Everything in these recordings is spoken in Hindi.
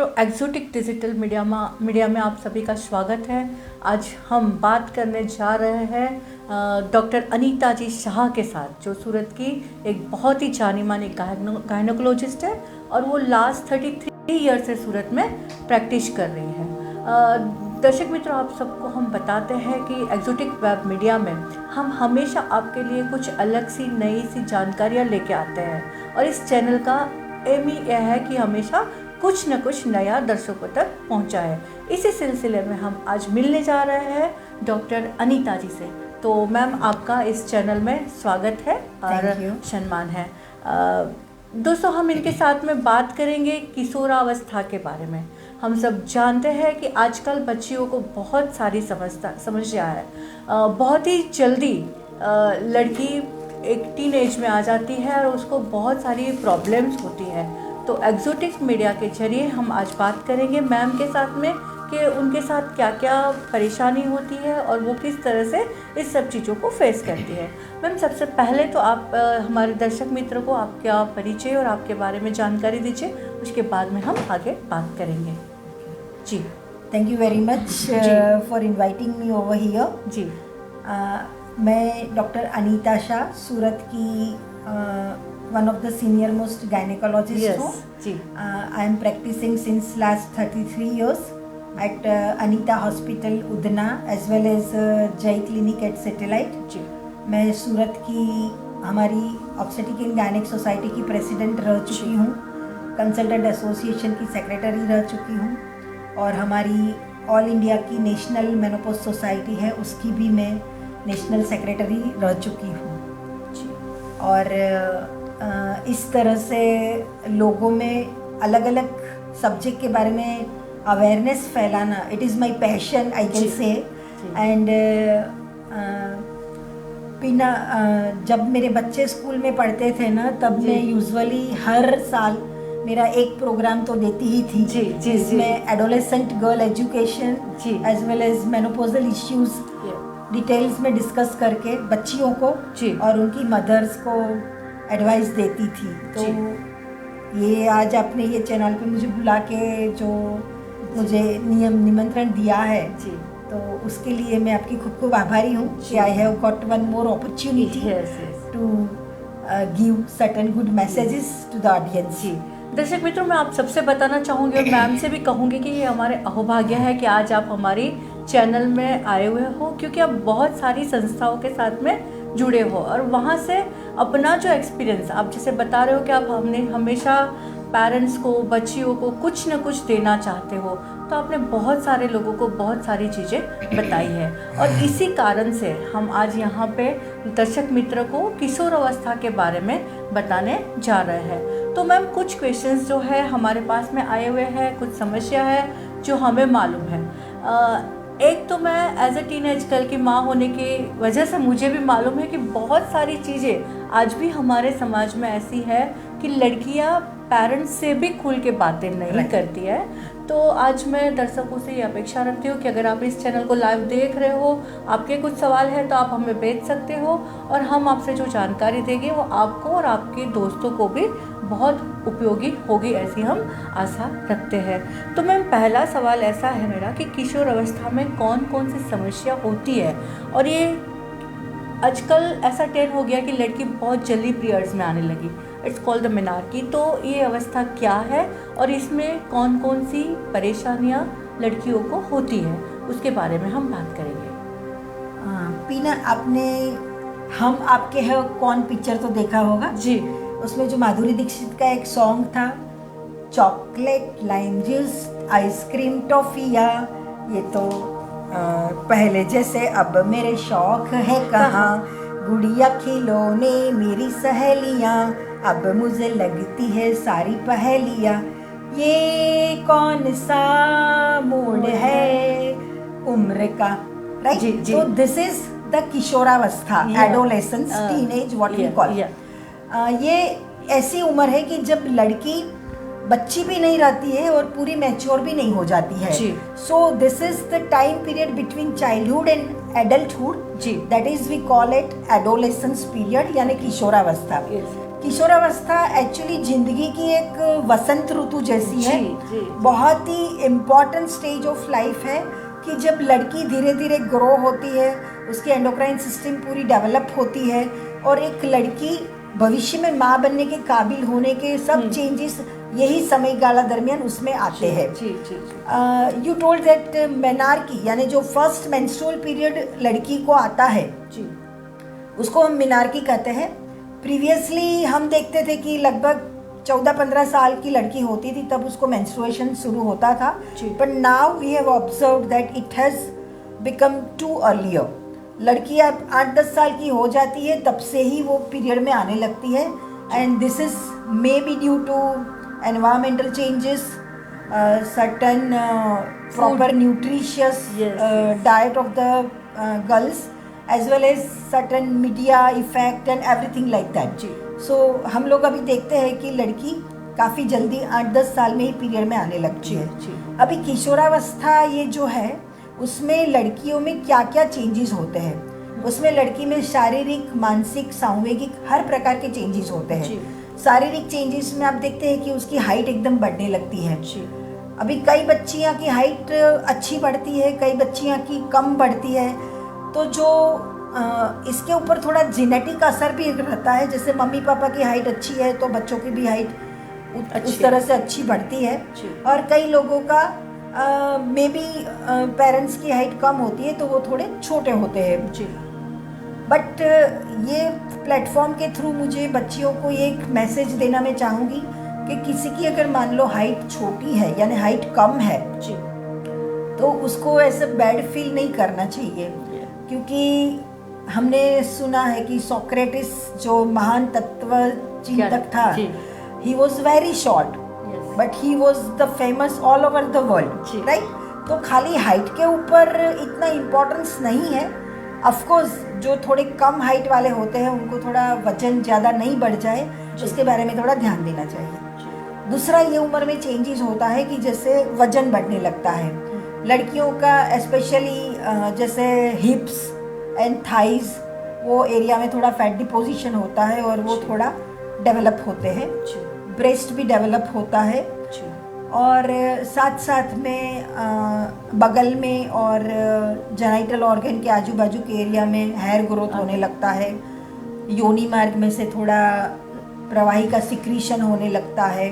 मित्रों, एक्सोटिक डिजिटल मीडिया में आप सभी का स्वागत है। आज हम बात करने जा रहे हैं डॉक्टर अनीता जी शाह के साथ, जो सूरत की एक बहुत ही जानी मानी गायनोकोलॉजिस्ट है और वो लास्ट 33 ईयर से सूरत में प्रैक्टिस कर रही है। दर्शक मित्रों, आप सबको हम बताते हैं कि एक्सोटिक वेब मीडिया में हम हमेशा आपके लिए कुछ अलग सी नई सी जानकारियाँ लेके आते हैं और इस चैनल का एम ही यह है कि हमेशा कुछ न कुछ नया दर्शकों तक पहुंचाए। इसी सिलसिले में हम आज मिलने जा रहे हैं डॉक्टर अनीता जी से। तो मैम, आपका इस चैनल में स्वागत है और सम्मान है। दोस्तों, हम इनके साथ में बात करेंगे किशोरावस्था के बारे में। हम सब जानते हैं कि आजकल बच्चियों को बहुत सारी समस्या है। बहुत ही जल्दी लड़की एक टीन एज में आ जाती है और उसको बहुत सारी प्रॉब्लम्स होती है। तो एक्सोटिक मीडिया के जरिए हम आज बात करेंगे मैम के साथ में कि उनके साथ क्या क्या परेशानी होती है और वो किस तरह से इस सब चीज़ों को फेस करती है। मैम, सबसे पहले तो आप हमारे दर्शक मित्रों को आपका परिचय और आपके बारे में जानकारी दीजिए, उसके बाद में हम आगे बात करेंगे। जी, thank you very much for inviting me over here. जी, मैं डॉक्टर अनीता शाह, सूरत की one of the senior most gynaecologist हूँ। जी, I am practising since last 33 years at Anita hospital Udhna as well as Jai clinic at Satellite. जी, मैं सूरत की हमारी ऑब्स्टेट्रिक एंड गायनेक सोसाइटी की प्रेसिडेंट रह चुकी हूँ, कंसल्टेंट एसोसिएशन की सेक्रेटरी रह चुकी हूँ और हमारी ऑल इंडिया की नेशनल मेनोपॉज सोसाइटी है, उसकी भी मैं नेशनल सेक्रेटरी रह चुकी हूँ। और इस तरह से लोगों में अलग अलग सब्जेक्ट के बारे में अवेयरनेस फैलाना, it is my passion, I can से। एंड बिना जब मेरे बच्चे स्कूल में पढ़ते थे ना, तब मैं यूजुअली हर साल मेरा एक प्रोग्राम तो देती ही थी, जिसमें adolescent girl education as well as menopausal issues details में डिस्कस करके बच्चियों को और उनकी मदर्स को एडवाइस देती थी। तो ये आज आपने ये चैनल पे मुझे बुला के जो मुझे निमंत्रण दिया है, तो उसके लिए मैं आपकी खूब आभारी हूँ कि I have got one more opportunity to give certain good messages to the audience. दर्शक मित्रों, मैं आप सबसे बताना चाहूँगी और मैम से भी कहूँगी कि ये हमारे अहोभाग्य है कि आज आप हमारी चैनल में आए हुए हो, क्योंकि आप बहुत सारी संस्थाओं के साथ में जुड़े हो और वहाँ से अपना जो एक्सपीरियंस आप जैसे बता रहे हो कि आप हमने हमेशा पेरेंट्स को, बच्चियों को कुछ न कुछ देना चाहते हो, तो आपने बहुत सारे लोगों को बहुत सारी चीज़ें बताई है और इसी कारण से हम आज यहाँ पे दर्शक मित्र को किशोरावस्था के बारे में बताने जा रहे हैं। तो मैम, कुछ क्वेश्चंस जो है हमारे पास में आए हुए हैं, कुछ समस्या है जो हमें मालूम है। एक तो मैं एज ए टीनेज गर्ल की माँ होने की वजह से मुझे भी मालूम है कि बहुत सारी चीज़ें आज भी हमारे समाज में ऐसी है कि लड़कियाँ पेरेंट्स से भी खुल के बातें नहीं करती है। तो आज मैं दर्शकों से ये अपेक्षा रखती हूँ कि अगर आप इस चैनल को लाइव देख रहे हो, आपके कुछ सवाल है तो आप हमें भेज सकते हो और हम आपसे जो जानकारी देंगे वो आपको और आपके दोस्तों को भी बहुत उपयोगी होगी, ऐसी हम आशा रखते हैं। तो मैम, पहला सवाल ऐसा है मेरा कि किशोर अवस्था में कौन कौन सी समस्या होती है और ये आजकल ऐसा ट्रेंड हो गया कि लड़की बहुत जल्दी पीरियड्स में आने लगी, इट्स कॉल्ड द मेनार्की। तो ये अवस्था क्या है और इसमें कौन कौन सी परेशानियाँ लड़कियों को होती है, उसके बारे में हम बात करेंगे। पीना, आपने हम आपके है कौन पिक्चर तो देखा होगा जी। उसमें जो माधुरी दीक्षित का एक सॉन्ग था, चॉकलेट, लाइम जूस, आइसक्रीम, टॉफिया, ये तो पहले जैसे अब मेरे शौक है कहाँ, गुड़िया खिलौने मेरी सहेलियाँ, अब मुझे लगती है सारी पहेलियाँ, ये कौन सा मोड़ है उम्र का, राइट? तो दिस इज द किशोरावस्था, adolescence, teenage, what we call. ये ऐसी उम्र है कि जब लड़की बच्ची भी नहीं रहती है और पूरी मैच्योर भी नहीं हो जाती है। So this is the time period between childhood and adulthood, that is we call it adolescence period, यानी किशोरावस्था। किशोरावस्था एक्चुअली जिंदगी की एक वसंत ऋतु जैसी है। जी। बहुत ही इम्पॉर्टेंट स्टेज ऑफ लाइफ है कि जब लड़की धीरे धीरे ग्रो होती है, उसकी एंडोक्राइन सिस्टम पूरी डेवलप होती है और एक लड़की भविष्य में माँ बनने के काबिल होने के सब चेंजेस यही समय गाला दरमियान उसमें आते हैं। यू टोल्ड दैट मेनार्की यानी जो फर्स्ट मेंस्ट्रुअल पीरियड लड़की को आता है जी, उसको हम मिनार्की कहते हैं। प्रीवियसली हम देखते थे कि लगभग 14-15 साल की लड़की होती थी तब उसको मेंस्ट्रुएशन शुरू होता था, but now we have observed that it has become too earlier. लड़की अब 8-10 साल की हो जाती है तब से ही वो पीरियड में आने लगती है, and this is may be due to environmental changes, certain proper nutritious diet of the girls as well as certain media effect and everything like that. So हम लोग अभी देखते हैं कि लड़की काफ़ी जल्दी 8-10 साल में ही पीरियड में आने लगती है। अभी किशोरावस्था ये जो है उसमें लड़कियों में क्या क्या चेंजेस होते हैं, उसमें लड़की में शारीरिक, मानसिक, सांवेगिक हर प्रकार के चेंजेस होते हैं। शारीरिक चेंजेस में आप देखते हैं कि उसकी हाइट एकदम बढ़ने लगती है। अभी कई बच्चियाँ की हाइट अच्छी बढ़ती है, कई बच्चियाँ की कम बढ़ती है, तो जो इसके ऊपर थोड़ा जेनेटिक असर भी रहता है। जैसे मम्मी पापा की हाइट अच्छी है तो बच्चों की भी हाइट उस तरह से अच्छी बढ़ती है, और कई लोगों का मे बी पेरेंट्स की हाइट कम होती है तो वो थोड़े छोटे होते हैं। बट ये प्लेटफॉर्म के थ्रू मुझे बच्चियों को ये एक मैसेज देना मैं चाहूँगी कि किसी की अगर मान लो हाइट छोटी है यानी हाइट कम है तो उसको ऐसे बैड फील नहीं करना चाहिए, क्योंकि हमने सुना है कि सोक्रेटिस जो महान तत्व चिंतक था, he was very short but he was the famous all over the world, right. तो खाली हाइट के ऊपर इतना इम्पोर्टेंस नहीं है। ऑफकोर्स जो थोड़े कम हाइट वाले होते हैं उनको थोड़ा वजन ज़्यादा नहीं बढ़ जाए उसके बारे में थोड़ा ध्यान देना चाहिए। दूसरा, ये उम्र में चेंजेस होता है कि जैसे वजन बढ़ने लगता है लड़कियों का, स्पेशली जैसे हिप्स एंड थाइज, वो एरिया में थोड़ा फैट डिपोजिशन होता है और वो थोड़ा डेवलप होते हैं। ब्रेस्ट भी डेवलप होता है, और साथ साथ में बगल में और जेनाइटल ऑर्गन के आजू बाजू के एरिया में हेयर ग्रोथ होने लगता है। योनि मार्ग में से थोड़ा प्रवाही का सिक्रीशन होने लगता है।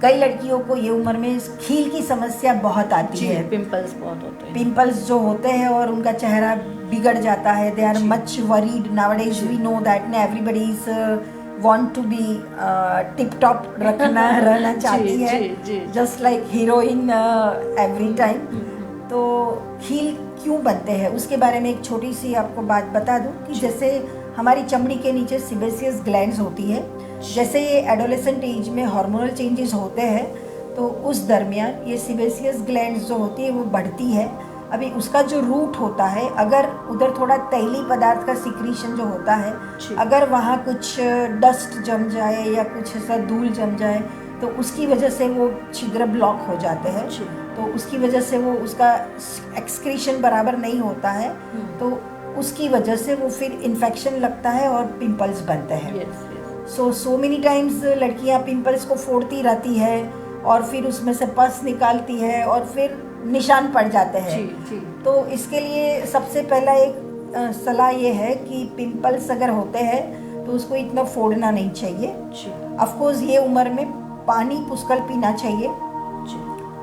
कई लड़कियों को ये उम्र में खील की समस्या बहुत आती है, पिंपल्स बहुत होते हैं, पिंपल्स जो होते हैं और उनका चेहरा बिगड़ जाता है। They are much worried nowadays, we know that everybody is want to be tip top रहना चाहती है, just like heroine every time. तो खील क्यों बनते हैं उसके बारे में एक छोटी सी आपको बात बता दूं कि जैसे हमारी चमड़ी के नीचे सिबेसियस ग्लैंड्स होती है, जैसे ये एडोलेसेंट एज में हार्मोनल चेंजेस होते हैं तो उस दरमियान ये सिबेसियस ग्लैंड्स जो होती है वो बढ़ती है। अभी उसका जो रूट होता है, अगर उधर थोड़ा तैली पदार्थ का सिक्रीशन जो होता है, अगर वहाँ कुछ डस्ट जम जाए या कुछ ऐसा धूल जम जाए तो उसकी वजह से वो छिद्र ब्लॉक हो जाते हैं, तो उसकी वजह से वो उसका एक्सक्रीशन बराबर नहीं होता है, तो उसकी वजह से वो फिर इन्फेक्शन लगता है और पिंपल्स बनते हैं। सो मेनी टाइम्स लड़कियां पिंपल्स को फोड़ती रहती है और फिर उसमें से पस निकालती है और फिर निशान पड़ जाते हैं। तो इसके लिए सबसे पहला एक सलाह ये है कि पिंपल्स अगर होते हैं तो उसको इतना फोड़ना नहीं चाहिए। ऑफ कोर्स ये उम्र में पानी पुष्कल पीना चाहिए,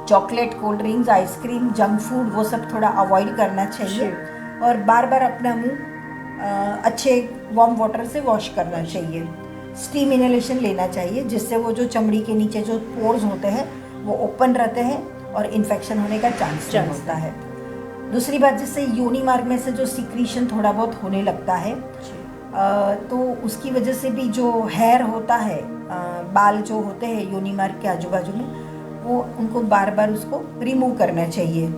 chocolate, cold drinks, ice cream, junk food वो सब थोड़ा अवॉइड करना चाहिए, और बार बार अपना मुंह अच्छे वार्म वाटर से वॉश करना चाहिए। स्टीम इनहेलेशन लेना चाहिए जिससे वो जो चमड़ी के नीचे जो पोर्स होते हैं वो ओपन रहते हैं और इन्फेक्शन होने का चांस होता है। दूसरी बात, जैसे योनि मार्ग में से जो सिक्रीशन थोड़ा बहुत होने लगता है तो उसकी वजह से भी जो हेयर होता है, बाल जो होते हैं योनि मार्ग के आजू बाजू में, वो उनको बार बार उसको रिमूव करना चाहिए।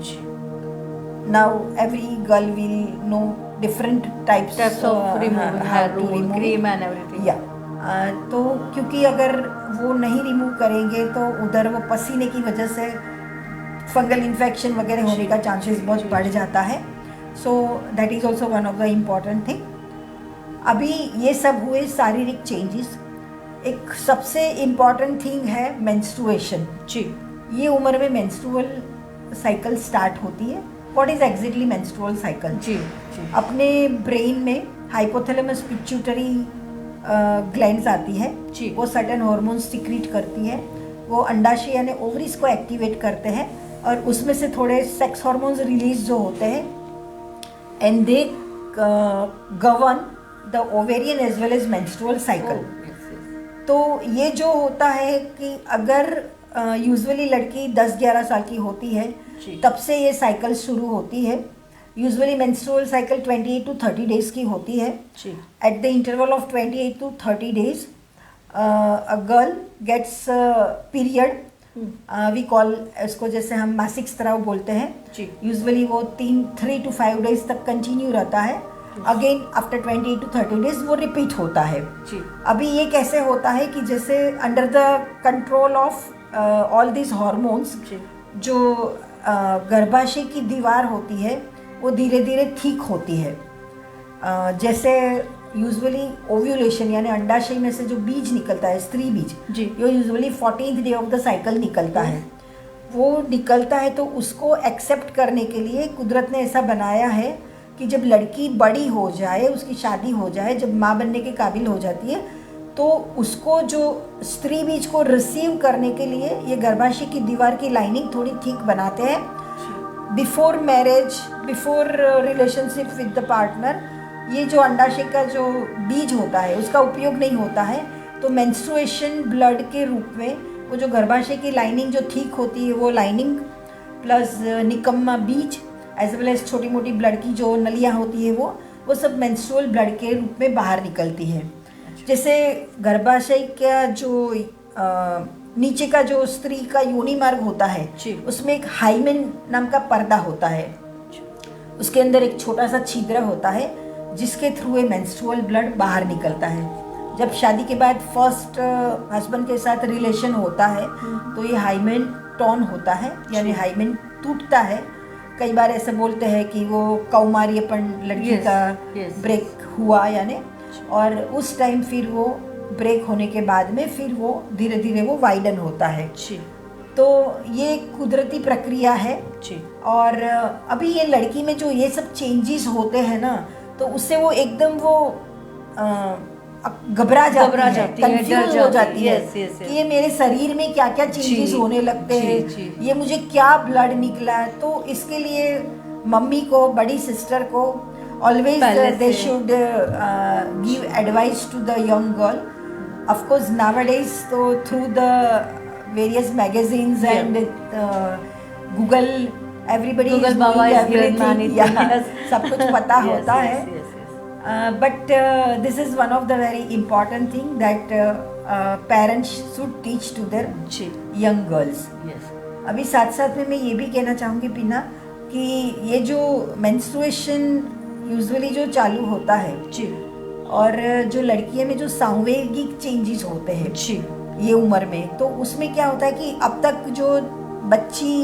Now every girl will know different types of remove cream and everything. तो क्योंकि अगर वो नहीं रिमूव करेंगे तो उधर वो पसीने की वजह से फंगल इन्फेक्शन वगैरह होने का चांसेस बहुत बढ़ जाता है। So that is also one of the important thing. अभी ये सब हुए शारीरिक चेंजेस। एक सबसे इम्पॉर्टेंट थिंग है मेंस्ट्रुएशन। जी ये उम्र में मेंस्ट्रुअल साइकिल स्टार्ट होती है। What is exactly menstrual cycle? जी जी अपने ब्रेन में हाइपोथैलेमस पिट्यूटरी ग्लैंड्स आती है जी। वो सर्टेन हार्मोन्स सिक्रीट करती है। वो अंडाशय यानी ओवरीज को एक्टिवेट करते हैं और उसमें से थोड़े सेक्स हार्मोन्स रिलीज जो होते हैं and they govern the ovarian as well as menstrual cycle. तो ये जो होता है कि अगर यूजुअली लड़की 10-11 साल की होती है जी। तब से ये साइकिल शुरू होती है। Usually menstrual cycle 28 to 30 days की होती है। जी at the interval of 28 to 30 days a girl gets period, we call इसको, जैसे हम मासिक स्राव बोलते हैं। जी यूजुअली वो 3 to 5 डेज तक कंटिन्यू रहता है। अगेन आफ्टर 28 to 30 डेज वो रिपीट होता है। जी अभी ये कैसे होता है कि जैसे under the control of all this hormones जी जो गर्भाशय की दीवार होती है वो धीरे धीरे ठीक होती है। जैसे यूजुअली ओव्यूलेशन यानी अंडाशय में से जो बीज निकलता है, स्त्री बीज, जी ये usually 14th day of the cycle निकलता है। वो निकलता है तो उसको एक्सेप्ट करने के लिए कुदरत ने ऐसा बनाया है कि जब लड़की बड़ी हो जाए, उसकी शादी हो जाए, जब माँ बनने के काबिल हो जाती है, तो उसको जो स्त्री बीज को रिसीव करने के लिए ये गर्भाशय की दीवार की लाइनिंग थोड़ी ठीक बनाते हैं। Before marriage, before relationship with the partner, ये जो अंडाशय का जो बीज होता है उसका उपयोग नहीं होता है। तो मेंस्ट्रुएशन ब्लड के रूप में वो जो गर्भाशय की लाइनिंग जो ठीक होती है वो लाइनिंग प्लस निकम्मा बीज एज वेल एज छोटी मोटी ब्लड की जो नलियाँ होती है वो सब मेंस्ट्रुअल ब्लड के रूप में बाहर निकलती है। जैसे गर्भाशय का जो नीचे का जो स्त्री का योनि मार्ग होता है जी। उसमें एक हाइमेन नाम का पर्दा होता है। उसके अंदर एक छोटा सा छिद्र होता है जिसके थ्रू ये मेंस्ट्रुअल ब्लड बाहर निकलता है। जब शादी के बाद फर्स्ट हस्बैंड के साथ रिलेशन होता है तो ये हाइमेन टॉन होता है यानी हाइमेन टूटता है। कई बार ऐसे बोलते हैं कि वो कौमार्यपन लड़की का ब्रेक हुआ यानी, और उस टाइम फिर वो ब्रेक होने के बाद में फिर वो धीरे धीरे वो वाइडन होता है। जी तो ये कुदरती प्रक्रिया है। जी और अभी ये लड़की में जो ये सब चेंजेस होते हैं ना, तो उससे वो एकदम वो घबरा जाती है, कंफ्यूज हो जाती है कि ये मेरे शरीर में क्या क्या चेंजेस होने लगते हैं, ये मुझे क्या ब्लड निकला है। तो इसके लिए मम्मी को, बड़ी सिस्टर को always they should give advice to the young girl. Of course nowadays so through the various magazines and Google everybody is knowing everything, सब कुछ पता होता है। But this is one of the very important thing that parents should teach to their young girls. अभी साथ साथ में मैं ये भी कहना चाहूँगी पीना कि ये जो मेंस्ट्रुएशन यूजुअली जो चालू होता है जी, और जो लड़कियों में जो सांवेगिक चेंजेस होते हैं जी, ये उम्र में, तो उसमें क्या होता है कि अब तक जो बच्ची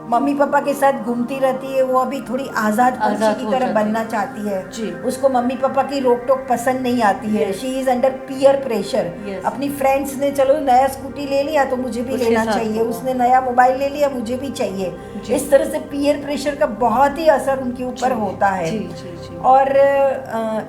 मम्मी पापा के साथ घूमती रहती है वो अभी थोड़ी आज़ाद पंछी की तरह बनना चाहती है जी। उसको मम्मी पापा की रोक टोक पसंद नहीं आती है। She is under peer pressure. अपनी फ्रेंड्स ने चलो नया स्कूटी ले लिया तो मुझे भी लेना चाहिए, उसने नया मोबाइल ले लिया मुझे भी चाहिए। इस तरह से पीयर प्रेशर का बहुत ही असर उनके ऊपर होता है। और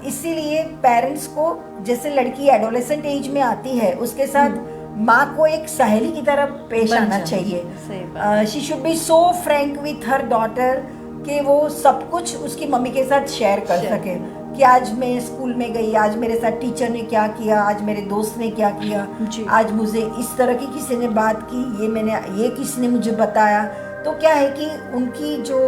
इसीलिए पेरेंट्स को, जैसे लड़की एडोलेसेंट एज में आती है उसके साथ माँ को एक सहेली की तरह पेश आना चाहिए। She should be so Frank with her daughter कि वो सब कुछ उसकी मम्मी के साथ शेयर कर सके कि आज मैं स्कूल में गई, आज मेरे साथ टीचर ने क्या किया, आज मेरे दोस्त ने क्या किया, आज मुझे इस तरह की किसी ने बात की, ये किसी ने मुझे बताया। तो क्या है कि उनकी जो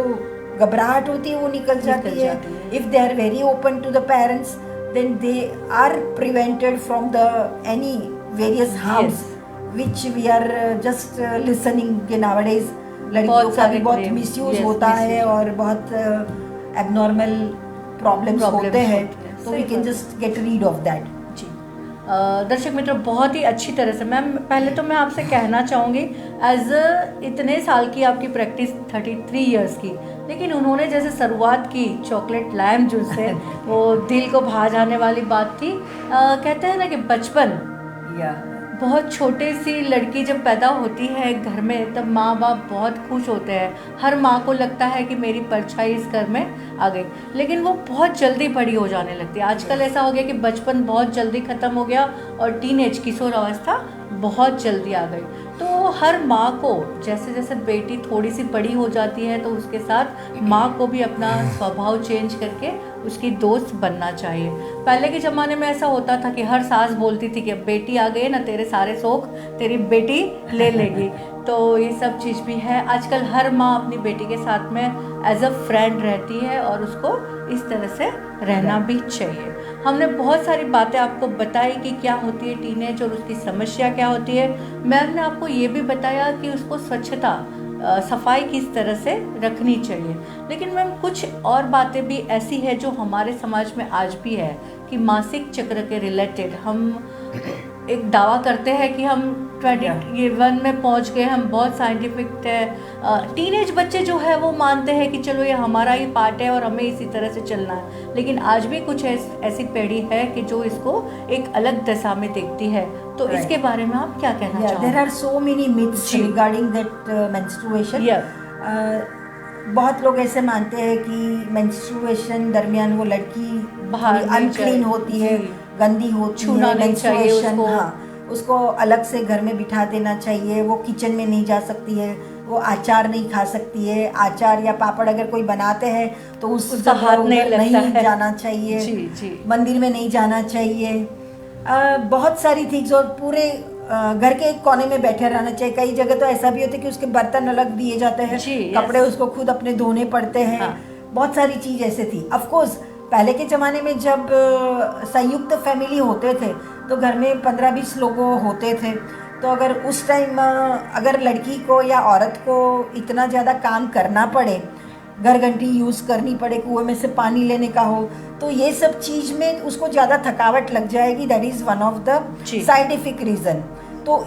घबराहट होती है वो निकल जाती है। If they are very open to the parents then they are prevented from the any various harms which we are just listening के nowadays लड़कियों का भी बहुत मिसयूज होता है और बहुत abnormal problems होते हैं, तो we can just get rid of that। जी दर्शक मित्रों, बहुत ही अच्छी तरह से मैम, पहले तो मैं आपसे कहना चाहूँगी एज इतने साल की आपकी प्रैक्टिस 33 इयर्स की, लेकिन उन्होंने जैसे शुरुआत की चॉकलेट लैम्प जूस से वो दिल को भा जाने वाली बात थी। कहते हैं ना कि बचपन बहुत छोटे सी लड़की जब पैदा होती है घर में, तब माँ बाप बहुत खुश होते हैं। हर माँ को लगता है कि मेरी परछाई इस घर में आ गई, लेकिन वो बहुत जल्दी बड़ी हो जाने लगती है। आजकल ऐसा हो गया कि बचपन बहुत जल्दी ख़त्म हो गया और टीनेज किशोर अवस्था बहुत जल्दी आ गई। तो हर माँ को जैसे जैसे बेटी थोड़ी सी बड़ी हो जाती है, तो उसके साथ माँ को भी अपना स्वभाव चेंज करके उसकी दोस्त बनना चाहिए। पहले के ज़माने में ऐसा होता था कि हर सास बोलती थी कि अब बेटी आ गई ना, तेरे सारे शौक तेरी बेटी ले लेगी। तो ये सब चीज़ भी है। आजकल हर माँ अपनी बेटी के साथ में एज अ फ्रेंड रहती है और उसको इस तरह से रहना भी चाहिए। हमने बहुत सारी बातें आपको बताई कि क्या होती है टीनेज और उसकी समस्या क्या होती है। मैम ने आपको ये भी बताया कि उसको स्वच्छता सफाई किस तरह से रखनी चाहिए। लेकिन मैम कुछ और बातें भी ऐसी है जो हमारे समाज में आज भी है कि मासिक चक्र के रिलेटेड हम एक दावा करते हैं कि हम 21 में पहुंच गए, हम बहुत साइंटिफिक है। टीनेज बच्चे जो है वो मानते हैं कि चलो ये हमारा ही पार्ट है और हमें इसी तरह से चलना है। लेकिन आज भी कुछ ऐसी पीढ़ी है कि जो इसको एक अलग दशा में देखती है। तो Right. इसके बारे में आप क्या कहना चाहोगे? There are so many myths ji. regarding that menstruation. बहुत लोग ऐसे मानते हैं कि मेंस्ट्रुएशन दरमियान वो लड़की बाहर नहीं अनक्लीन जाए। होती है, जी। गंदी होती छूना है। नहीं चाहिए मेंस्ट्रुएशन, उसको। हाँ, उसको अलग से घर में बिठा देना चाहिए। वो किचन में नहीं जा सकती है, वो अचार नहीं खा सकती है। अचार या पापड़ अगर कोई बनाते हैं तो उसका हाथ नहीं लगता नहीं है। जाना चाहिए। जी जी। मंदिर में नहीं जाना चाहिए। बहुत सारी थिंग्स, और पूरे घर के एक कोने में बैठे रहना चाहिए। कई जगह तो ऐसा भी होता है कि उसके बर्तन अलग दिए जाते हैं, कपड़े उसको खुद अपने धोने पड़ते हैं। हाँ। बहुत सारी चीज ऐसे थी। ऑफ कोर्स पहले के ज़माने में जब संयुक्त फैमिली होते थे तो घर में 15-20 लोग होते थे। तो अगर उस टाइम अगर लड़की को या औरत को इतना ज़्यादा काम करना पड़े, घर घंटी यूज़ करनी पड़े, कुएं में से पानी लेने का हो, तो ये सब चीज़ में उसको ज़्यादा थकावट लग जाएगी। That is one of the scientific reason. तो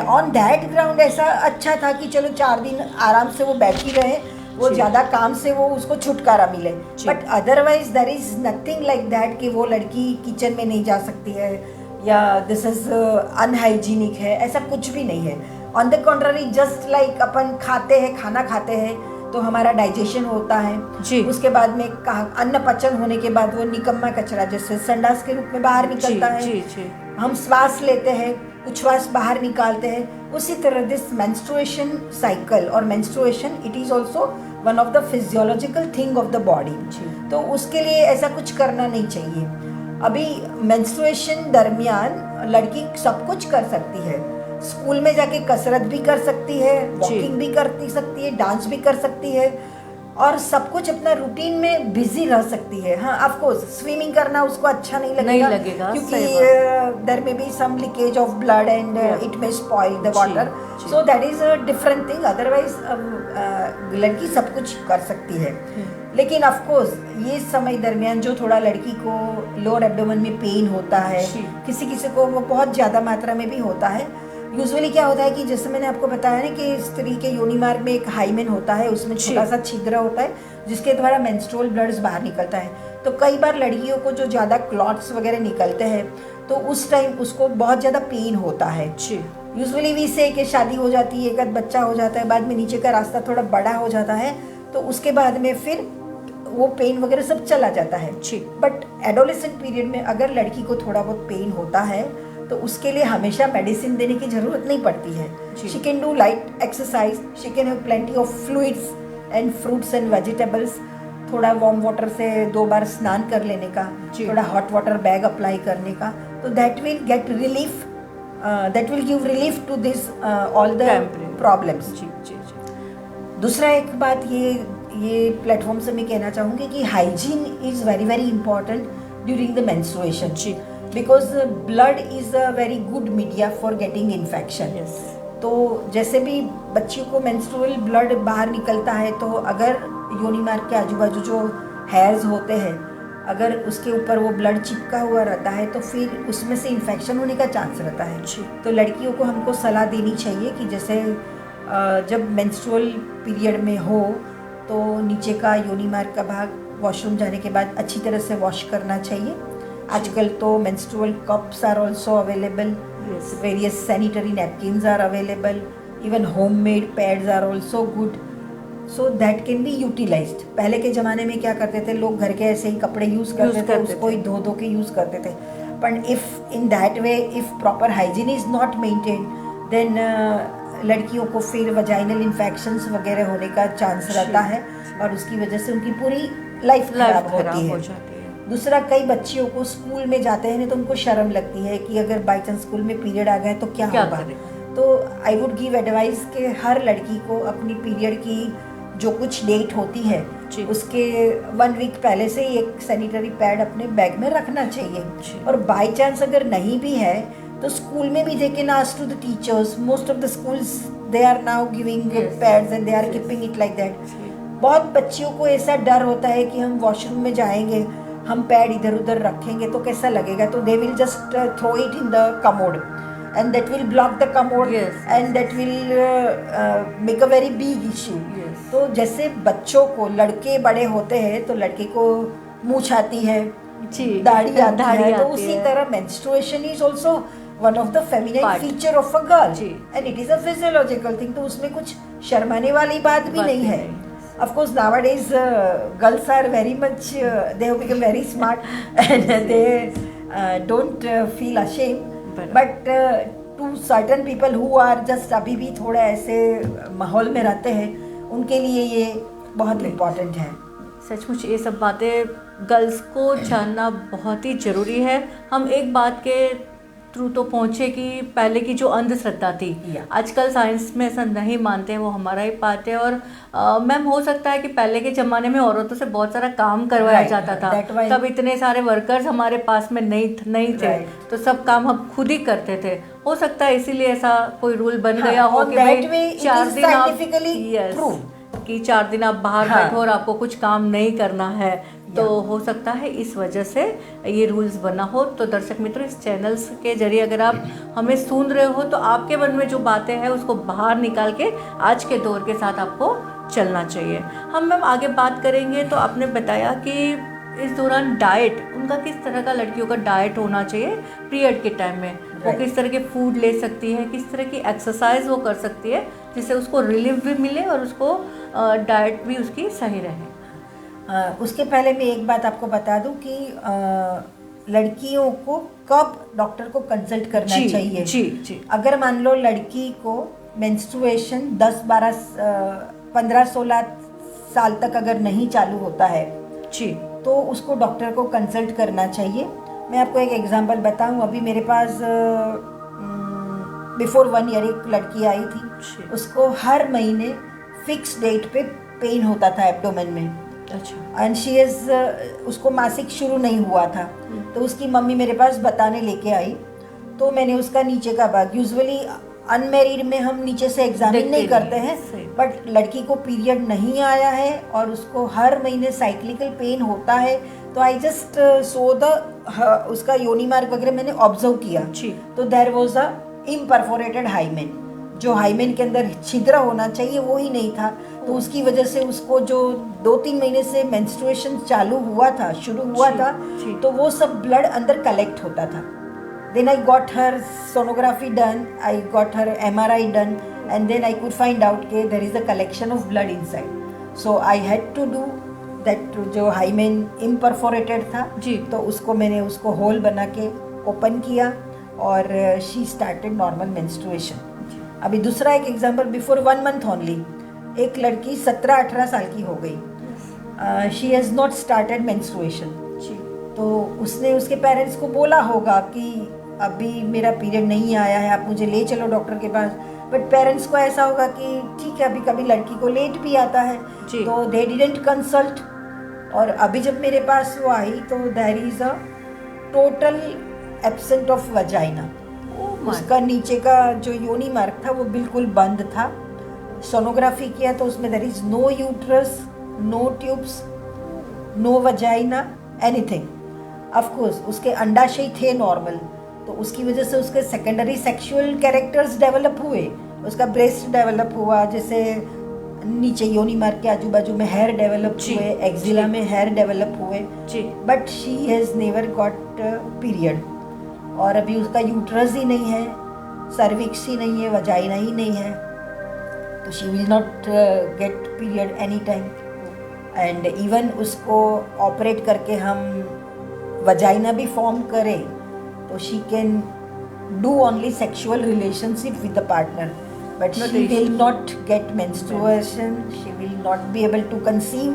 ऑन दैट ग्राउंड ऐसा अच्छा था कि चलो 4 दिन आराम से वो बैठी रहे, वो ज़्यादा काम से वो उसको छुटकारा मिले। But otherwise there is nothing like that कि वो लड़की किचन में नहीं जा सकती है या दिस इज़ अनहाइजीनिक है, ऐसा कुछ भी नहीं है। On the contrary, just like अपन खाते हैं, खाना खाते हैं तो हमारा डाइजेशन होता है जी। उसके बाद में अन्न पचन होने के बाद वो निकम्मा कचरा जैसे संडास के रूप में बाहर निकलता है। जी, जी। हम श्वास लेते हैं, कुछ श्वास बाहर निकालते हैं। उसी तरह दिस मेंस्ट्रुएशन साइकिल और menstruation, it is also one of the physiological thing of the body. तो उसके लिए ऐसा कुछ करना नहीं चाहिए। अभी मेंस्ट्रुएशन दरमियान लड़की सब कुछ कर सकती है। स्कूल में जाके कसरत भी कर सकती है, वॉकिंग भी कर सकती है, डांस भी कर सकती है और सब कुछ अपना रूटीन में बिजी रह सकती है। हाँ, ऑफ कोर्स स्विमिंग करना उसको अच्छा नहीं लगेगा क्योंकि there may be some leakage of blood and it may spoil the water, so that is a different thing. Otherwise लड़की सब कुछ कर सकती है। लेकिन ऑफ कोर्स ये समय दरमियान जो थोड़ा लड़की को लोअर एब्डोमेन में पेन होता है, किसी किसी को वो बहुत ज़्यादा मात्रा में भी होता है। यूजुअली क्या होता है कि जैसे मैंने आपको बताया ना कि स्त्री के योनि मार्ग में एक हाइमेन होता है, उसमें छोटा सा छिद्र होता है जिसके द्वारा मेंस्ट्रुअल ब्लड्स बाहर निकलता है। तो कई बार लड़कियों को जो ज़्यादा क्लॉट्स वगैरह निकलते हैं तो उस टाइम उसको बहुत ज़्यादा पेन होता है। यूजुअली वी से कि शादी हो जाती है, एक आध बच्चा हो जाता है, बाद में नीचे का रास्ता थोड़ा बड़ा हो जाता है, तो उसके बाद में फिर वो पेन वगैरह सब चला जाता है। बट एडोलेसेंट पीरियड में अगर लड़की को थोड़ा बहुत पेन होता है तो उसके लिए हमेशा मेडिसिन देने की जरूरत नहीं पड़ती है। She can do light exercise, she can have plenty of fluids and fruits and vegetables. थोड़ा वार्म वाटर से 2 बार स्नान कर लेने का, थोड़ा हॉट वाटर बैग अप्लाई करने का, तो that will get relief, that will give relief to this all the problems. दूसरा एक बात ये प्लेटफॉर्म से मैं कहना चाहूँगी कि hygiene is very very important during the menstruation because blood is a very good media for getting infection. तो जैसे भी बच्ची को मेंस्ट्रुअल ब्लड बाहर निकलता है तो अगर योनि मार्ग के आजू बाजू जो हेयर्स होते हैं अगर उसके ऊपर वो ब्लड चिपका हुआ रहता है तो फिर उसमें से इन्फेक्शन होने का चांस रहता है। तो लड़कियों को हमको सलाह देनी चाहिए कि जैसे जब मेंस्ट्रुअल पीरियड में हो तो नीचे का योनि मार्ग का भाग वॉशरूम जाने के बाद अच्छी तरह से वॉश करना चाहिए। आजकल तो menstrual cups are also available, Yes. Various sanitary napkins are available. Even homemade pads are also good. So that can be utilized. पहले के ज़माने में क्या करते थे लोग, घर के ऐसे ही कपड़े यूज़ करते थे, उसको ही धो के यूज़ करते थे. But if in that way, if proper hygiene is not maintained, then लड़कियों को फिर वजाइनल इन्फेक्शंस वगैरह होने का चांस रहता है और उसकी वजह से उनकी पूरी लाइफ खराब होती है. दूसरा, कई बच्चियों को स्कूल में जाते हैं तो उनको शर्म लगती है कि अगर बाई चांस स्कूल में पीरियड आ गए तो क्या होगा. तो आई वुड गिव एडवाइस कि हर लड़की को अपनी पीरियड की जो कुछ डेट होती है उसके 1 वीक पहले से ही एक सैनिटरी पैड अपने बैग में रखना चाहिए. और बाई चांस अगर नहीं भी है तो स्कूल में भी they can ask to the teachers. Most of the schools they are now giving pads and they are keeping it like that. बहुत बच्चियों को ऐसा डर होता है कि हम वॉशरूम में जाएंगे, हम पैड इधर उधर रखेंगे तो कैसा लगेगा, तो they will just throw it in the commode and that will block the commode. Yes. And that will make a very big issue. Yes. तो जैसे बच्चों को, लड़के बड़े होते हैं तो लड़के को मूंछ आती है, दाढ़ी आती है, तो उसी तरह menstruation is also one of the feminine feature of a girl and it is a physiological thing. तो उसमें कुछ शर्माने वाली बात भी नहीं है. Of course, nowadays girls are very much they have become very smart and they don't feel ashamed. But to certain people who are just अभी भी थोड़ा ऐसे माहौल में रहते हैं, उनके लिए ये बहुत इम्पोर्टेंट है. सचमुच ये सब बातें गर्ल्स को जानना बहुत ही ज़रूरी है. हम एक बात के थ्रू तो पहुँचे कि पहले की जो अंधश्रद्धा थी, आजकल साइंस में ऐसा नहीं मानते हैं, वो हमारा ही पाते हैं. और मैम हो सकता है कि पहले के ज़माने में औरतों से बहुत सारा काम करवाया जाता था, तब इतने सारे वर्कर्स हमारे पास में नहीं थे, तो सब काम हम खुद ही करते थे. हो सकता है इसीलिए ऐसा कोई रूल बन गया हो कि भाई 4 दिन कि 4 दिन आप बाहर बैठो और आपको कुछ काम नहीं करना है. तो हो सकता है इस वजह से ये रूल्स बना हो. तो दर्शक मित्रों, इस चैनल्स के जरिए अगर आप हमें सुन रहे हो तो आपके मन में जो बातें हैं उसको बाहर निकाल के आज के दौर के साथ आपको चलना चाहिए. हम मैम आगे बात करेंगे. तो आपने बताया कि इस दौरान डाइट, उनका किस तरह का लड़कियों का डाइट होना चाहिए पीरियड के टाइम में, वो किस तरह के फूड ले सकती है, किस तरह की एक्सरसाइज वो कर सकती है जिससे उसको रिलीफ भी मिले और उसको डाइट भी उसकी सही रहे. उसके पहले मैं एक बात आपको बता दूं कि लड़कियों को कब डॉक्टर को कंसल्ट करना चाहिए. जी. अगर मान लो लड़की को मेंस्ट्रुएशन 15-16 साल तक अगर नहीं चालू होता है जी, तो उसको डॉक्टर को कंसल्ट करना चाहिए. मैं आपको एक एग्जांपल बताऊं. अभी मेरे पास बिफोर 1 ईयर एक लड़की आई थी. उसको हर महीने फिक्स डेट पे पेन होता था एब्डोमेन में. अच्छा. एंड शी इज उसको मासिक शुरू नहीं हुआ था, तो उसकी मम्मी मेरे पास बताने लेके आई. तो मैंने उसका नीचे का भाग, यूजुअली अनमेरिड में हम नीचे से एग्जामिन नहीं करते हैं, बट लड़की को पीरियड नहीं आया है और उसको हर महीने साइक्लिकल पेन होता है, तो आई जस्ट सो द उसका योनि मार्क वगैरह मैंने ऑब्जर्व किया. तो there was a imperforated hymen. जो हाइमेन के अंदर छिद्र होना चाहिए वो ही नहीं था. तो उसकी वजह से उसको जो 2-3 महीने से मेंस्ट्रुएशन शुरू हुआ था, तो वो सब ब्लड अंदर कलेक्ट होता था. Then I got her sonography done, I got her MRI done, and then I could find out that there is a collection of blood inside. So I had to do that. जो hymen imperforated था, तो उसको मैंने उसको होल बना के ओपन किया और she started normal menstruation. अभी दूसरा एक एग्जाम्पल, बिफोर 1 month ओनली एक लड़की 17-18 साल की हो गई. She has not started menstruation. तो उसने उसके पेरेंट्स को बोला होगा कि अभी मेरा पीरियड नहीं आया है, आप मुझे ले चलो डॉक्टर के पास. बट पेरेंट्स को ऐसा होगा कि ठीक है, अभी कभी लड़की को लेट भी आता है, तो दे डिडंट कंसल्ट. और अभी जब मेरे पास वो आई तो there is a total absent of vagina. उसका नीचे का जो योनि मार्ग था वो बिल्कुल बंद था. सोनोग्राफी किया तो उसमें there is no uterus, no tubes, no vagina, anything. Of course उसके अंडाशय थे नॉर्मल, तो उसकी वजह से उसके सेकेंडरी सेक्सुअल कैरेक्टर्स डेवलप हुए. उसका ब्रेस्ट डेवलप हुआ, जैसे नीचे योनि मार्ग के आजू बाजू में हेयर डेवलप हुए, एक्जिला में हेयर डेवलप हुए, but she has never got period. और अभी उसका यूट्रस ही नहीं है, सर्विक्स ही नहीं है, वजाइना ही नहीं है, तो she will not gate period any time. And even उसको ऑपरेट करके हम वजाइना भी फॉर्म करें तो she can do only sexual relationship with the partner, but Not she issue. will not get menstruation, she will not be able to conceive,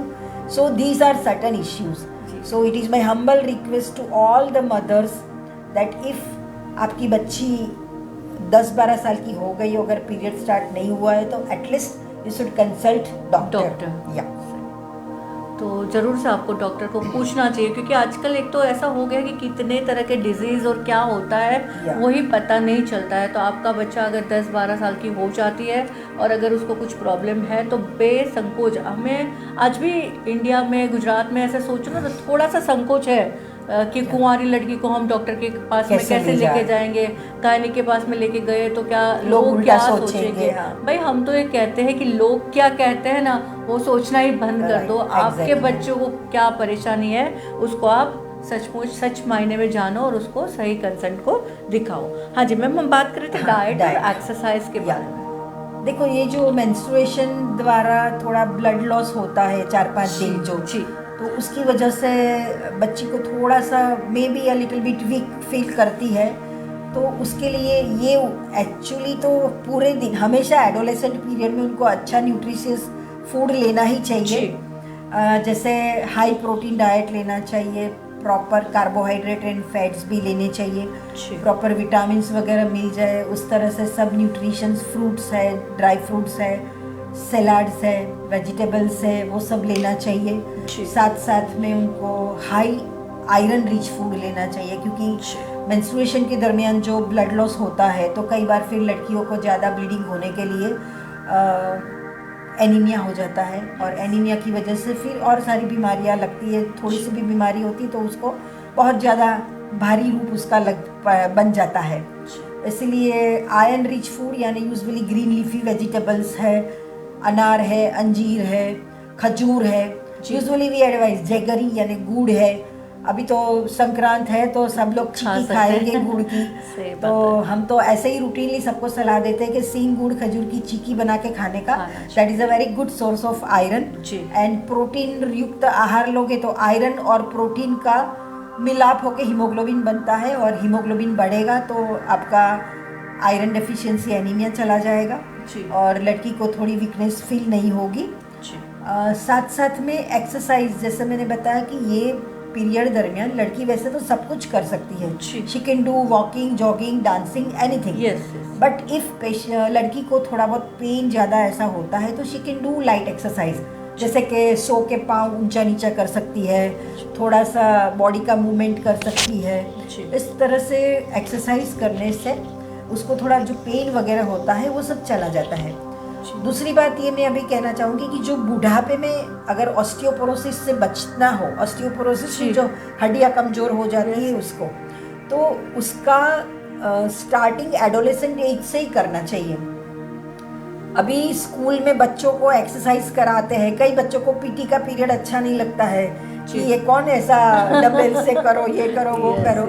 so these are certain issues. So it is my humble request to all the mothers that if आपकी बच्ची 10-12 साल की हो गई, अगर पीरियड स्टार्ट नहीं हुआ है तो at least you should consult doctor. या तो ज़रूर से आपको डॉक्टर को पूछना चाहिए, क्योंकि आजकल एक तो ऐसा हो गया कि कितने तरह के डिजीज़ और क्या होता है वही पता नहीं चलता है। तो आपका बच्चा अगर 10-12 साल की हो जाती है और अगर उसको कुछ प्रॉब्लम है तो बेसंकोच, हमें आज भी इंडिया में, गुजरात में ऐसे सोचो ना तो थोड़ा सा संकोच है कि कुंवारी लड़की को हम डॉक्टर के पास में कैसे लेके जाएंगे, गायनी के पास में लेके गए तो क्या लोग क्या सोचेंगे। भाई हम तो ये कहते हैं कि लोग क्या कहते हैं ना, वो सोचना ही बंद कर दो। आपके बच्चों को क्या परेशानी है उसको आप सचमुच सच मायने में जानो और उसको सही कंसर्न को दिखाओ। हाँ जी मैम, हम बात कर रहे थे डाइट और एक्सरसाइज के बारे में। देखो, ये जो मेंस्ट्रुएशन द्वारा थोड़ा ब्लड लॉस होता है 4-5 दिन जो, तो उसकी वजह से बच्ची को थोड़ा सा may be a little bit weak feel करती है। तो उसके लिए ये एक्चुअली तो पूरे दिन हमेशा एडोलेसेंट पीरियड में उनको अच्छा न्यूट्रिशियस फूड लेना ही चाहिए। जैसे हाई प्रोटीन डाइट लेना चाहिए, प्रॉपर कार्बोहाइड्रेट एंड फैट्स भी लेने चाहिए, प्रॉपर विटामिन्स वगैरह मिल जाए, उस तरह से सब न्यूट्रिशंस, फ्रूट्स है, ड्राई फ्रूट्स है, सलाड्स है, वेजिटेबल्स है, वो सब लेना चाहिए। साथ साथ में उनको हाई आयरन रिच फूड लेना चाहिए, क्योंकि मेंस्ट्रुएशन के दरमियान जो ब्लड लॉस होता है तो कई बार फिर लड़कियों को ज़्यादा ब्लीडिंग होने के लिए एनीमिया हो जाता है, और एनीमिया की वजह से फिर और सारी बीमारियां लगती है। थोड़ी सी भी बीमारी होती तो उसको बहुत ज़्यादा भारी रूप उसका बन जाता है। इसलिए आयरन रिच फूड यानी यूजुअली ग्रीन लीफी वेजिटेबल्स है, अनार है, अंजीर है, खजूर है, यूजुअली वी एडवाइज जेगरी यानी गुड़ है। अभी तो संक्रांत है तो सब लोग चीकी खाएंगे गुड़ की, तो हम तो ऐसे ही रूटीनली सबको सलाह देते हैं कि सींग गुड़ खजूर की चीकी बना के खाने का, that is a very good source of iron. And protein युक्त आहार लोगे तो आयरन और प्रोटीन का मिलाप होकर हीमोग्लोबिन बनता है, और हीमोग्लोबिन बढ़ेगा तो आपका आयरन डेफिशिएंसी एनीमिया चला जाएगा और लड़की को थोड़ी वीकनेस फील नहीं होगी। साथ साथ में एक्सरसाइज, जैसे मैंने बताया कि ये पीरियड दरमियान लड़की वैसे तो सब कुछ कर सकती है, she can do walking, jogging, dancing, anything. But if लड़की को थोड़ा बहुत पेन ज़्यादा ऐसा होता है तो she can do light exercise, जैसे कि सो के पाँव ऊंचा नीचा कर सकती है, थोड़ा सा बॉडी का मूवमेंट कर सकती है। इस तरह से एक्सरसाइज करने से उसको थोड़ा जो पेन वगैरह होता है वो सब चला जाता है। दूसरी बात ये मैं अभी कहना चाहूँगी कि जो बुढ़ापे में अगर ऑस्टियोपोरोसिस से बचना हो, ऑस्टियोपोरोसिस में जो हड्डियाँ कमज़ोर हो जाती है उसको, तो उसका स्टार्टिंग एडोलेसेंट एज से ही करना चाहिए। अभी स्कूल में बच्चों को एक्सरसाइज कराते हैं, कई बच्चों को पीटी का पीरियड अच्छा नहीं लगता है कि ये कौन ऐसा डबल से करो, ये करो, वो करो,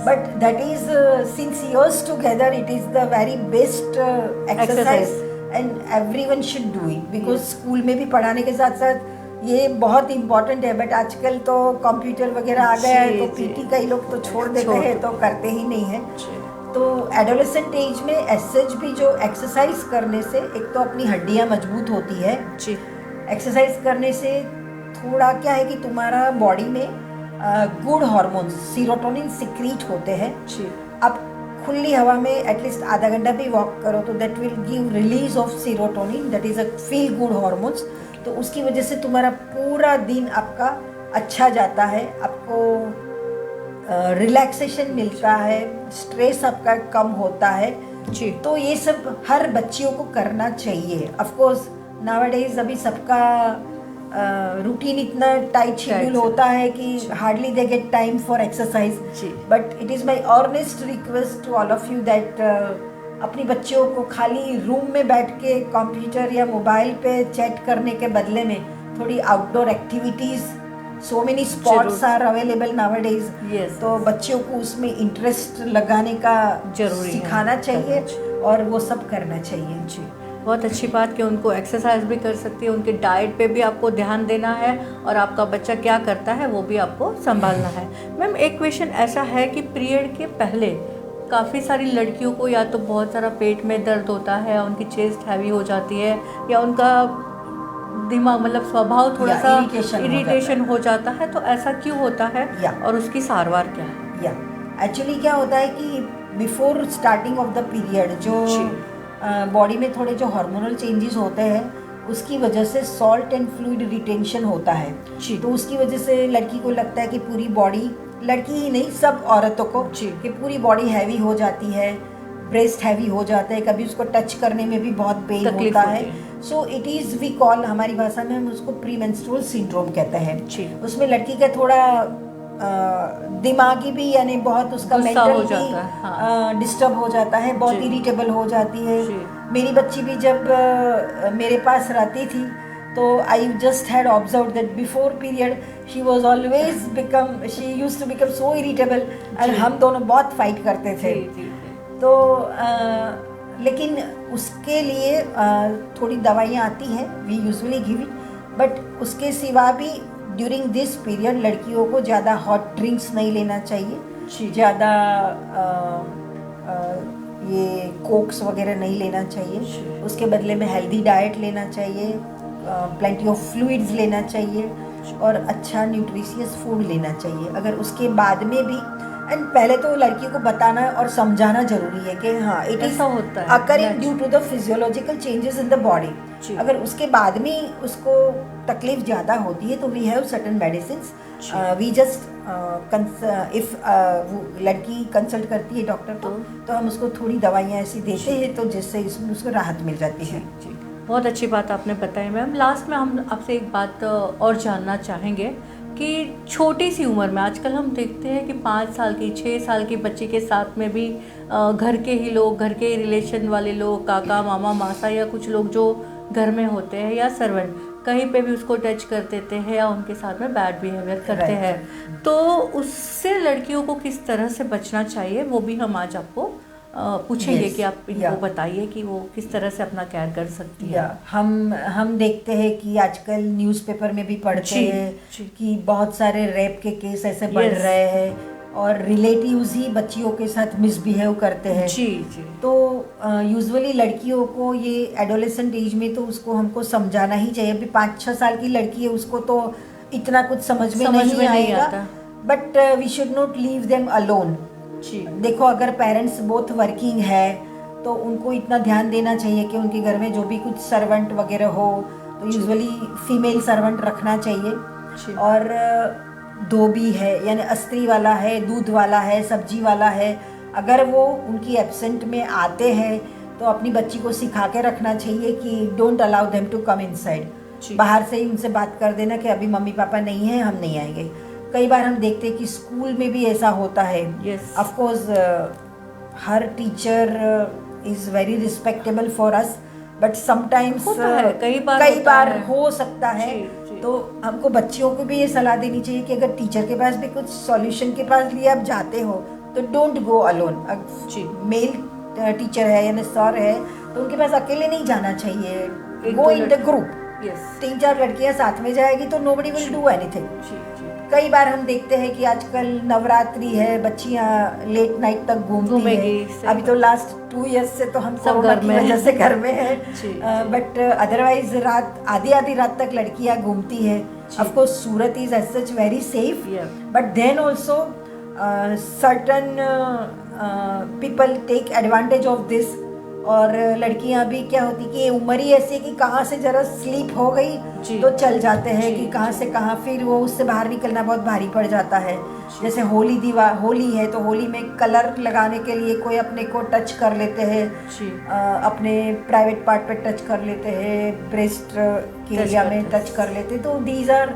but that is since years together it is the very best exercise and everyone should do it, because school में भी पढ़ाने के साथ साथ ये बहुत इम्पोर्टेंट है। बट आजकल तो कंप्यूटर वगैरह आ गया है तो पीटी कई लोग तो छोड़ देते हैं, तो करते ही नहीं है। तो एडोलेसेंट एज में एसएच भी जो एक्सरसाइज करने से एक तो अपनी हड्डियां मजबूत होती है, एक्सरसाइज करने से थोड़ा क्या है कि तुम्हारा बॉडी में गुड हार्मोन्स सीरोटोनिन सिक्रीट होते हैं। अब खुली हवा में एटलीस्ट आधा घंटा भी वॉक करो तो that will give release of serotonin, that is a feel good hormones. तो उसकी वजह से तुम्हारा पूरा दिन आपका अच्छा जाता है, आपको रिलैक्सेशन मिलता है, स्ट्रेस आपका कम होता है। तो ये सब हर बच्चियों को करना चाहिए। ऑफ कोर्स नाउअडेज अभी सबका रूटीन इतना टाइट शेड्यूल होता है कि hardly they get time for exercise, but it is my honest request to all of you that अपनी बच्चियों को खाली रूम में बैठ के कंप्यूटर या मोबाइल पे चैट करने के बदले में थोड़ी outdoor activities so many spots जरूर। आर अवेलेबल नाउअडेज, Yes, तो बच्चों को उसमें इंटरेस्ट लगाने का जरूरी है, सिखाना चाहिए करना और वो सब करना चाहिए। जी, बहुत अच्छी बात कि उनको एक्सरसाइज भी कर सकती है, उनके डाइट पे भी आपको ध्यान देना है और आपका बच्चा क्या करता है वो भी आपको संभालना है। मैम एक क्वेश्चन ऐसा है कि पीरियड के पहले काफ़ी सारी लड़कियों को या तो बहुत सारा पेट में दर्द होता है, उनकी चेस्ट हैवी हो जाती है, या उनका दिमाग मतलब स्वभाव थोड़ा या सा irritation इरिटेशन हो जाता है, तो ऐसा क्यों होता है या और उसकी सारवार क्या है? या एक्चुअली क्या होता है कि before starting of the period जो जी। बॉडी में थोड़े जो हार्मोनल चेंजेस होते हैं उसकी वजह से सॉल्ट एंड फ्लूइड रिटेंशन होता है। जी। तो उसकी वजह से लड़की को लगता है कि पूरी बॉडी, लड़की ही नहीं सब औरतों को, जी। कि पूरी बॉडी हैवी हो जाती है, ब्रेस्ट हैवी हो जाता है, कभी उसको टच करने में भी बहुत पेन तकलीफ होता होती है। So it is we call, हमारी भाषा में हम उसको प्रीमेंस्ट्रुअल सिंड्रोम कहते हैं। जी। उसमें लड़की का थोड़ा दिमागी भी यानी बहुत उसका गुस्सा हो मेंटल जाता है, भी हाँ। डिस्टर्ब हो जाता है, बहुत जी। इरिटेबल हो जाती है। जी। मेरी बच्ची भी जब मेरे पास रहती थी तो I just had observe that before period she was always become, she used to become so irritable and जी। हम दोनों बहुत फाइट करते थे। जी, जी, जी। तो लेकिन उसके लिए थोड़ी दवाइयाँ आती हैं, we usually give it, but उसके सिवा भी ड्यूरिंग दिस पीरियड लड़कियों को ज़्यादा हॉट ड्रिंक्स नहीं लेना चाहिए, जी। ज़्यादा ये कोक्स वगैरह नहीं लेना चाहिए। जी। उसके बदले में हेल्दी डाइट लेना चाहिए, प्लेंटी ऑफ फ्लूइड्स लेना चाहिए और अच्छा न्यूट्रिशियस फूड लेना चाहिए। अगर उसके बाद में भी, एंड पहले तो लड़की को बताना और समझाना जरूरी है कि हाँ इट इज ऐसा होता है, occurring due to the physiological changes in the body. जी। अगर उसके बाद में उसको तकलीफ ज़्यादा होती है तो we have certain medicines, we just if लड़की कंसल्ट करती है डॉक्टर को तो हम उसको थोड़ी दवाइयाँ ऐसी देते हैं तो जिससे इसमें उसको राहत मिल जाती है। जी, बहुत अच्छी बात आपने बताई मैम। लास्ट में हम आपसे एक बात और जानना चाहेंगे कि छोटी सी उम्र में आजकल हम देखते हैं कि 5 साल की 6 साल की बच्ची के साथ में भी घर के ही लोग, घर के रिलेशन वाले लोग, काका मामा मासा या कुछ लोग जो घर में होते हैं या सर्वेंट कहीं पे भी उसको टच कर देते हैं या उनके साथ में बैड बिहेवियर करते हैं, तो उससे लड़कियों को किस तरह से बचना चाहिए वो भी हम आज आपको पूछेंगे। Yes, कि आप इनको बताइए कि वो किस तरह से अपना केयर कर सकती है। हम देखते हैं कि आजकल न्यूज़पेपर में भी पढ़ते जी, हैं जी। कि बहुत सारे रेप के केस ऐसे बढ़ Yes. रहे हैं और रिलेटिव्स ही बच्चियों के साथ मिसबिहेव करते हैं। जी, जी। तो यूजुअली लड़कियों को ये एडोलेसेंट एज में तो उसको हमको समझाना ही चाहिए। अभी 5-6 साल की लड़की है उसको तो इतना कुछ समझ में नहीं आएगा, but we should not leave them alone. जी। देखो अगर पेरेंट्स बोथ वर्किंग है तो उनको इतना ध्यान देना चाहिए कि उनके घर में जो भी कुछ सर्वेंट वगैरह हो तो यूजुअली फीमेल सर्वेंट रखना चाहिए। और धोबी है यानी अस्त्री वाला है, दूध वाला है, सब्जी वाला है, अगर वो उनकी एब्सेंट में आते हैं तो अपनी बच्ची को सिखा के रखना चाहिए कि don't allow them to come inside. बाहर से ही उनसे बात कर देना कि अभी मम्मी पापा नहीं है, हम नहीं आएंगे। कई बार हम देखते हैं कि स्कूल में भी ऐसा होता है। Of course her teacher is very respectable for us, but sometimes कई बार हो सकता है। तो हमको बच्चियों को भी ये सलाह देनी चाहिए कि अगर टीचर के पास भी कुछ सॉल्यूशन के पास लिए आप जाते हो तो don't go alone. Male teacher है यानी सर है तो उनके पास अकेले नहीं जाना चाहिए, गो इन द ग्रुप। 3-4 लड़कियां साथ में जाएगी तो नोबडी विल डू एनीथिंग। कई बार हम देखते हैं कि आजकल नवरात्रि है, बच्चियां लेट नाइट तक घूमती है। अभी तो लास्ट 2 इयर्स से तो हम कोरोना की वजह से घर में है, बट अदरवाइज रात आधी रात तक लड़कियां घूमती है। Of course Surat is as such very safe, but then also certain people take advantage of this. और लड़कियां भी क्या होती कि उम्र ही ऐसी है कि कहाँ से जरा स्लीप हो गई तो चल जाते हैं कि कहाँ से कहाँ, फिर वो उससे बाहर निकलना बहुत भारी पड़ जाता है। जैसे होली है तो होली में कलर लगाने के लिए कोई अपने को टच कर लेते हैं, अपने प्राइवेट पार्ट पे टच कर लेते हैं, ब्रेस्ट के एरिया में टच कर लेते हैं। तो दीज आर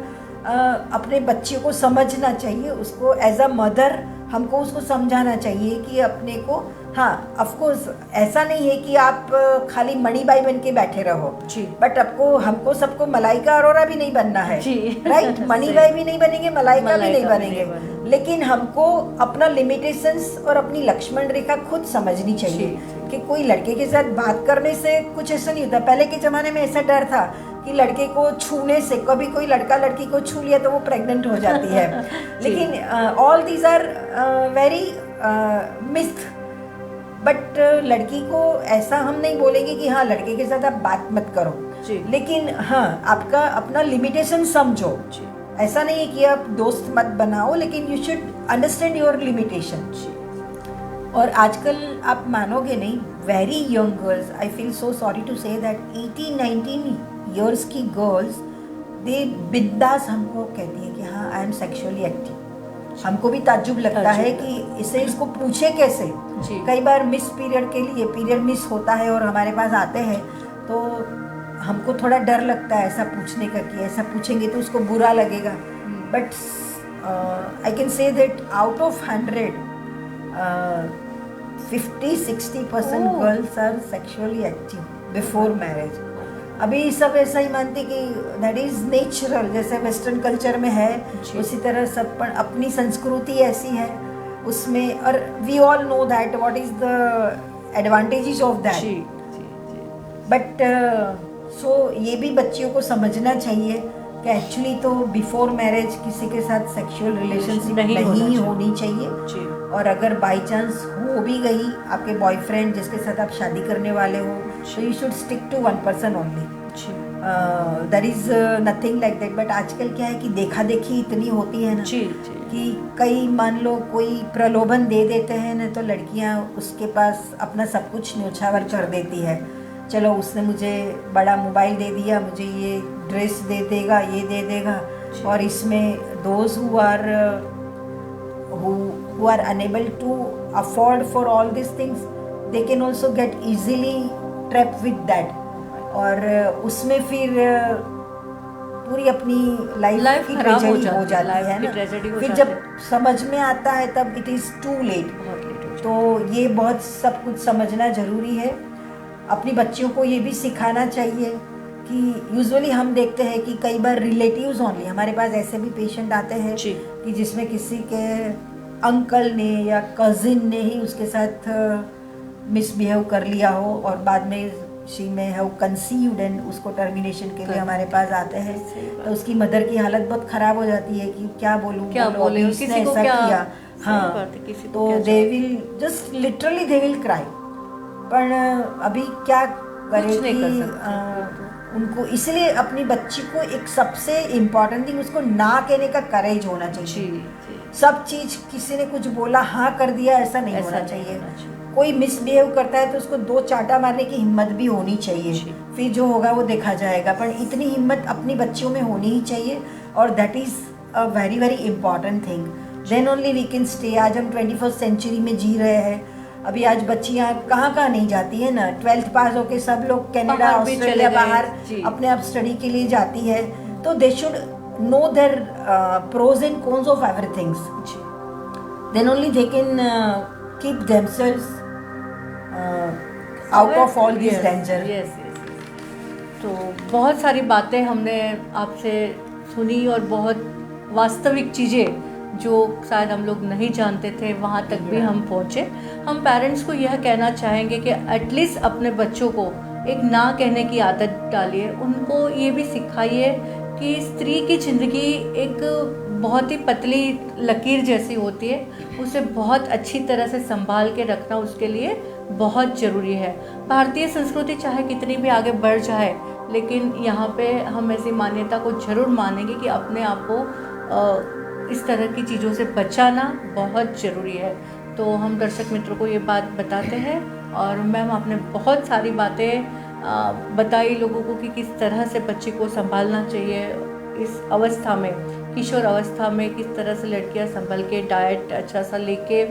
अपने बच्चे को समझना चाहिए, उसको एज अ मदर हमको उसको समझाना चाहिए कि अपने को, हाँ ऑफ कोर्स ऐसा नहीं है कि आप खाली मणिबाई बन के बैठे रहो जी। बट हमको सबको मलाइका अरोरा भी नहीं बनना है जी। राइट। मणिबाई भी नहीं बनेंगे, मलाइका भी नहीं मलाइका भी बनेंगे, नहीं बनेंगे। लेकिन हमको अपना लिमिटेशंस और अपनी लक्ष्मण रेखा खुद समझनी चाहिए जी। कि कोई लड़के के साथ बात करने से कुछ ऐसा नहीं होता। पहले के ज़माने में ऐसा डर था कि लड़के को छूने से, कभी कोई लड़का लड़की को छू लिया तो वो प्रेग्नेंट हो जाती है लेकिन all these are very myth. But लड़की को ऐसा हम नहीं बोलेंगे कि हाँ लड़के के साथ आप बात मत करो जी। लेकिन हाँ आपका अपना लिमिटेशन समझो। जी। ऐसा नहीं है कि आप दोस्त मत बनाओ, लेकिन you should understand your limitation. और आजकल आप मानोगे नहीं, very young girls, I feel so sorry to say that 18-19 years की गर्ल्स दे बिंदास हमको कहती है कि हाँ आई एम सेक्सुअली एक्टिव। हमको भी ताज्जुब लगता है कि इसको पूछे कैसे। कई बार मिस पीरियड के लिए, पीरियड मिस होता है और हमारे पास आते हैं तो हमको थोड़ा डर लगता है ऐसा पूछने का कि ऐसा पूछेंगे तो उसको बुरा लगेगा। But I can say that out of 100 50-60% girls are sexually active before marriage. अभी सब ऐसा ही मानते कि दैट इज नेचुरल, जैसे वेस्टर्न कल्चर में है उसी तरह सब, पर अपनी संस्कृति ऐसी है उसमें। और we all know that what is the advantages of that. But so ये भी बच्चियों को समझना चाहिए कि एक्चुअली तो बिफोर मैरिज किसी के साथ सेक्सुअल रिलेशनशिप नहीं होनी चाहिए। और अगर बाई चांस हो भी गई आपके बॉयफ्रेंड जिसके साथ आप शादी करने वाले हो तो you should stick to one person only. There is nothing like that. But आजकल क्या है कि देखा देखी इतनी होती है ना कि कई मान लो कोई प्रलोभन दे देते हैं ना तो लड़कियां उसके पास अपना सब कुछ न्योछावर कर देती है। चलो उसने मुझे बड़ा मोबाइल दे दिया, मुझे ये ड्रेस दे देगा, ये दे देगा। और इसमें those who are unable to afford for all these things, they can also get easily trapped with that। और उसमें फिर पूरी अपनी लाइफ की ट्रेजेडी हो जाती है ना। फिर जब समझ में आता है तब इट इज़ टू लेट। तो ये बहुत सब कुछ समझना ज़रूरी है। अपनी बच्चियों को ये भी सिखाना चाहिए कि यूजुअली हम देखते हैं कि कई बार रिलेटिव्स ओनली, हमारे पास ऐसे भी पेशेंट आते हैं कि जिसमें किसी के अंकल ने या कजिन ने ही उसके साथ मिसबिहेव कर लिया हो और बाद में शी में हैव कंसीव्ड एंड उसको टर्मिनेशन के लिए हमारे पास आते हैं। तो उसकी मदर की हालत बहुत ख़राब हो जाती है कि क्या बोलूँ उसने ऐसा किया। हाँ, तो they will just literally they will cry. पर अभी क्या करें कि उनको, इसलिए अपनी बच्ची को एक सबसे इम्पोर्टेंट थिंग उसको ना कहने का करेज होना चाहिए। सब चीज़ किसी ने कुछ बोला हाँ कर दिया ऐसा नहीं होना चाहिए। कोई मिसबिहेव करता है तो उसको 2 चाटा मारने की हिम्मत भी होनी चाहिए, फिर जो होगा वो देखा जाएगा। पर इतनी हिम्मत अपनी बच्चियों में होनी ही चाहिए और that is a very very important thing. Then only we can stay. आज हम 21st सेंचुरी में जी रहे हैं। अभी आज बच्चियाँ कहाँ कहाँ नहीं जाती है ना, 12th पास होके सब लोग कनाडा, ऑस्ट्रेलिया बाहर अपने आप स्टडी के लिए जाती है। तो they should know their pros and cons of everythings. Then only they can keep themselves out of all this danger. तो बहुत सारी बातें हमने आपसे सुनी और बहुत वास्तविक चीज़ें जो शायद हम लोग नहीं जानते थे वहाँ तक भी हम पहुँचे। हम पेरेंट्स को यह कहना चाहेंगे कि एटलीस्ट अपने बच्चों को एक ना कहने की आदत डालिए। उनको ये भी सिखाइए कि स्त्री की ज़िंदगी एक बहुत ही पतली लकीर जैसी होती है, उसे बहुत अच्छी तरह से संभाल के रखना उसके लिए बहुत ज़रूरी है। भारतीय संस्कृति चाहे कितनी भी आगे बढ़ जाए, लेकिन यहाँ पे हम ऐसी मान्यता को ज़रूर मानेंगे कि अपने आप को इस तरह की चीज़ों से बचाना बहुत ज़रूरी है। तो हम दर्शक मित्रों को ये बात बताते हैं। और मैम आपने बहुत सारी बातें बताई लोगों को कि किस तरह से बच्चे को संभालना चाहिए इस अवस्था में, किशोर अवस्था में किस तरह से लड़कियां संभल के डाइट अच्छा सा लेके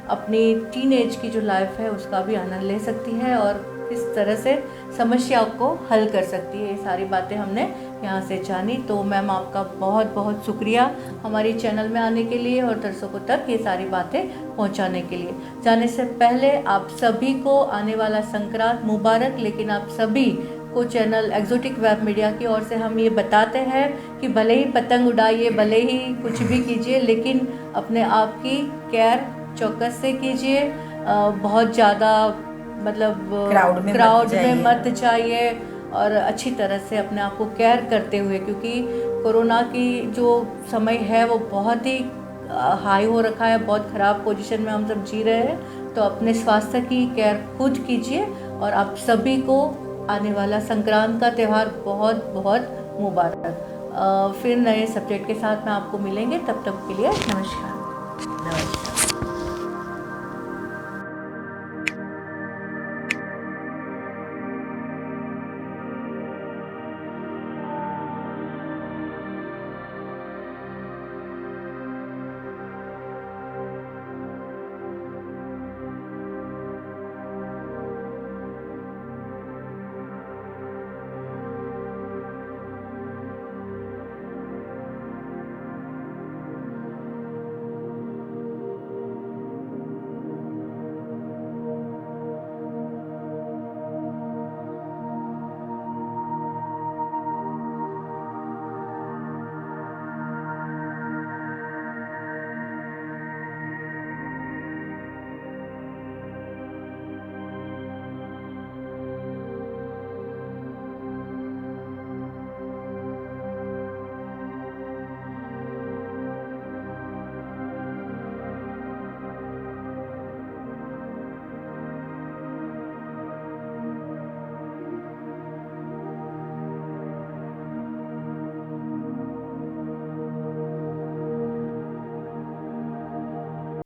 अपनी टीनेज की जो लाइफ है उसका भी आनंद ले सकती है और किस तरह से समस्या को हल कर सकती है। ये सारी बातें हमने यहाँ से जानी। तो मैम आपका बहुत बहुत शुक्रिया हमारी चैनल में आने के लिए और दर्शकों तक ये सारी बातें पहुँचाने के लिए। जाने से पहले आप सभी को आने वाला संक्रांत मुबारक। लेकिन आप सभी को चैनल एक्जोटिक वेब मीडिया की ओर से हम ये बताते हैं कि भले ही पतंग उड़ाइए, भले ही कुछ भी कीजिए, लेकिन अपने आप की केयर चौकस से कीजिए। बहुत ज़्यादा मतलब क्राउड में मत जाइए और अच्छी तरह से अपने आप को केयर करते हुए, क्योंकि कोरोना की जो समय है वो बहुत ही हाई हो रखा है, बहुत ख़राब पोजीशन में हम सब जी रहे हैं। तो अपने स्वास्थ्य की केयर खुद कीजिए और आप सभी को आने वाला संक्रांत का त्यौहार बहुत बहुत मुबारक। फिर नए सब्जेक्ट के साथ में आपको मिलेंगे, तब तक के लिए नमस्कार।